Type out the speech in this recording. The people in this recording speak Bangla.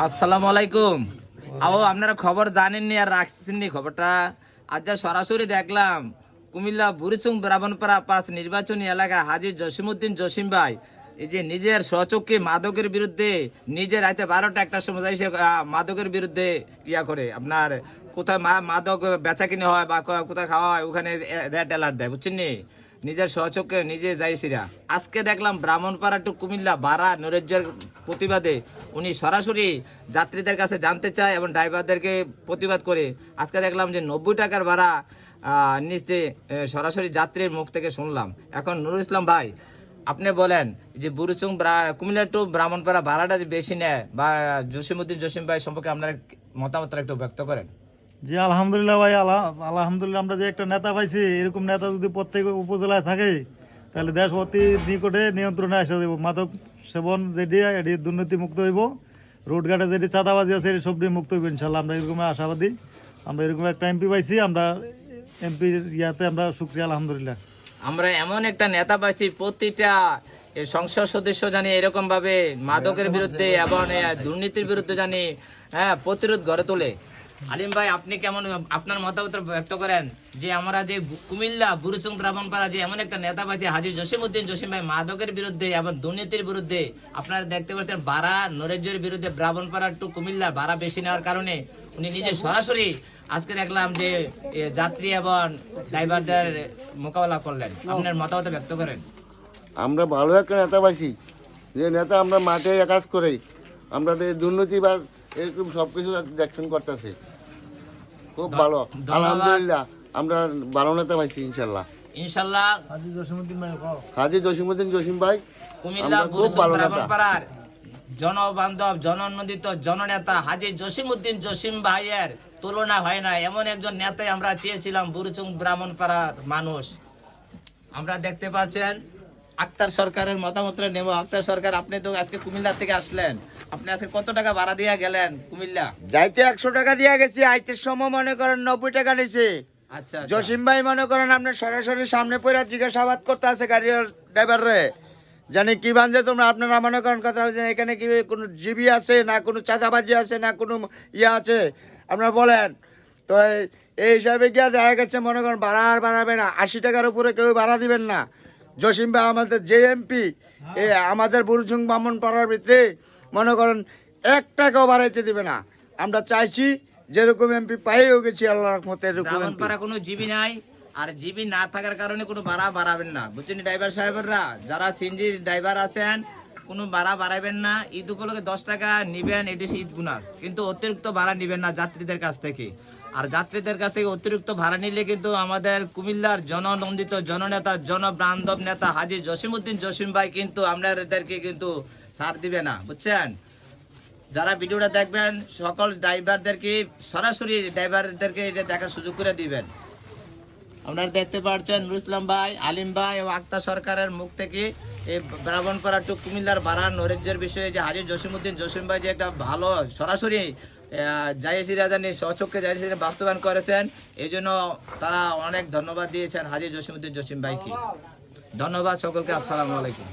আসসালামু আলাইকুম। আপনারা খবর জানেননি আর রাখছেননি খবরটা। আজ যা সরাসরি দেখলাম কুমিল্লা বুড়িচুং ব্রাহ্মণপাড়া ৫ নির্বাচনী এলাকা হাজী জসিমউদ্দিন জসিম ভাই এই যে নিজের স্বচক্ষে মাদকের বিরুদ্ধে নিজের রাতে ১২টা একটা সময় এসে মাদকের বিরুদ্ধে ইয়া করে আপনার কোথায় মাদক বেচা কিনে হয় বা কোথায় খাওয়া হয় ওখানে রেড অ্যালার্ট দেয়, বুঝছেন নি? নিজের স্বচক্ষে নিজে যাইছিরা। আজকে দেখলাম ব্রাহ্মণপাড়া টু কুমিল্লা বাড়া নৈরাজ্যের প্রতিবাদে উনি সরাসরি যাত্রীদের কাছে জানতে চায় এবং ড্রাইভারদেরকে প্রতিবাদ করে আজকে দেখলাম যে ৯০ টাকার ভাড়া নিচে সরাসরি যাত্রীর মুখ থেকে শুনলাম। এখন নুরুল ইসলাম ভাই আপনি বলেন যে বুড়িচুং কুমিল্লা টু ব্রাহ্মণপাড়া ভাড়াটা যে বেশি নেয় বা জসিমউদ্দিন জসিম ভাই সম্পর্কে আপনার মতামতটা একটু ব্যক্ত করেন। জি আলহামদুলিল্লাহ ভাই, আলহামদুলিল্লাহ আমরা যে একটা নেতা পাইছি, এরকম নেতা যদি প্রত্যেক উপজেলায় থাকে তাহলে দেশ অতি নিকটে নিয়ন্ত্রণে আসা যাব। মাদক সেবন যেটি এটি দুর্নীতি মুক্ত হইব, রোডঘাটে যেটি চাঁদাবাজি আছে এটি সব দিয়ে মুক্ত হইব ইনশাল্লাহ। আমরা এরকম আশাবাদী। আমরা এরকম একটা এমপি পাইছি, আমরা এমপির ইয়াতে আমরা শুকরিয়া আলহামদুলিল্লাহ। আমরা এমন একটা নেতা পাইছি প্রতিটা সংসদ সদস্য জানি এরকম ভাবে মাদকের বিরুদ্ধে এবং দুর্নীতির বিরুদ্ধে জানি প্রতিরোধ গড়ে তোলে। আলিম ভাই আপনি কেমন আপনার মতামত ব্যক্ত করেন যে আমরা যে কুমিল্লা বুড়িচুং ব্রাহ্মণপাড়া যে এমন একটা নেতা পাইছি হাজী জসিমউদ্দিন জসিম ভাই মাদকের বিরুদ্ধে এবং দুর্নীতির বিরুদ্ধে আপনারা দেখতে পাচ্ছেন বাড়া নৈরাজ্যের বিরুদ্ধে ব্রাহ্মণপাড়া টু কুমিল্লা ভাড়া বেশি নেওয়ার কারণে উনি নিজে সরাসরি আজকে দেখলাম যে যাত্রী এবং ড্রাইভারদের মোকাবেলা করলেন। আপনার মতামত ব্যক্ত করেন। আমরা ভালো একটা নেতা পাইছি, যে নেতা আমরা মাঠে কাজ করে আমরা দুর্নীতি বা এরকম সবকিছু দেখশন করতেছে, খুব ভালো আলহামদুলিল্লাহ। আমরা ভালো নেতা পাইছি ইনশাল্লাহ। ইনশাল্লাহ হাজী জসিমউদ্দিন ভাই, হাজী জসিমউদ্দিন জসিম ভাই কুমিল্লা বুড়িচুং ব্রাহ্মণপাড়ার জনবান্ধব জননন্দিত জননেতা হাজী জসিমউদ্দিন জসিম ভাইয়ের তুলনা হয় না। এমন একজন নেতাই আমরা চেয়েছিলাম বুড়িচুং ব্রাহ্মণপাড়ার মানুষ। আমরা দেখতে পাচ্ছেন আক্তার সরকারের মতামতটা নেব। আক্তার সরকার আপনি তো আজকে কুমিল্লা থেকে আসলেন, আপনি আজকে কত টাকা ভাড়া দিয়ে গেলেন কুমিল্লা? যাইতে 100 টাকা দিয়ে গেছি, আইতে সময় মনে করেন 90 টাকা নিছে। আচ্ছা জসিম ভাই মনে করেন আপনার সরাসরি সামনে পড়ে জিজ্ঞাসাবাদ করতে আছে গাড়ির ড্রাইভার রে, জানি কি বানছে তোমরা। আপনারা মনে করেন কথা হচ্ছে এখানে কি কোনো জিবি আছে না কোনো চাঁদাবাজি আছে না কোনো ইয়ে আছে আপনারা বলেন। তো এই হিসাবে গিয়ে দেখা গেছে মনে করেন ভাড়া আর বাড়াবে না, 80 টাকার উপরে কেউ ভাড়া দিবেন না। জসিম ভাই আমাদের যে এমপি আমাদের বুড়িচুং ব্রাহ্মণপাড়ার ভিতরে মনে করেন 1 টাকাও বাড়াইতে দিবে না। আমরা চাইছি যেরকম এমপি পাইও গেছি আল্লাহর রহমতে এরকম ব্রাহ্মণপাড়া কোনো জিবি নাই, আর জিবি না থাকার কারণে কোনো ভাড়া বাড়াবেন না, বুঝছেন ড্রাইভার সাহেবরা যারা সিএনজি ড্রাইভার আছেন কোনো ভাড়া বাড়াবেন না। ঈদ উপলক্ষে 10 টাকা নিবেন, এটি ঈদ বোনাস, কিন্তু অতিরিক্ত ভাড়া নিবেন না যাত্রীদের কাছ থেকে। আর যাত্রীদের কাছ থেকে অতিরিক্ত ভাড়া নিলে কিন্তু আমাদের কুমিল্লার জননন্দিত জননেতা জনবান্ধব নেতা হাজী জসিমউদ্দিন জসিম ভাই কিন্তু আপনাদেরকে কিন্তু ছাড় দিবে না, বুঝছেন। যারা ভিডিওটা দেখবেন সকল ড্রাইভারদেরকে সরাসরি ড্রাইভারদেরকে এটা দেখার সুযোগ করে দিবেন। আপনারা দেখতে পাচ্ছেন নুরুল ইসলাম ভাই, আলিম ভাই এবং আক্তার সরকারের মুখ থেকে এই ব্রাহ্মণপাড়া টু কুমিল্লার ভাড়া নৈরাজ্যের বিষয়ে যে হাজী জসিমউদ্দিন জসিম ভাই যে একটা ভালো সরাসরি জায়েসি রাজানি স্বচক্ষে জায়েসি বাস্তবায়ন করেছেন, এই জন্য তারা অনেক ধন্যবাদ দিয়েছেন হাজী জসিমউদ্দিন জসিম ভাইকে। ধন্যবাদ সকলকে। আসসালামু আলাইকুম।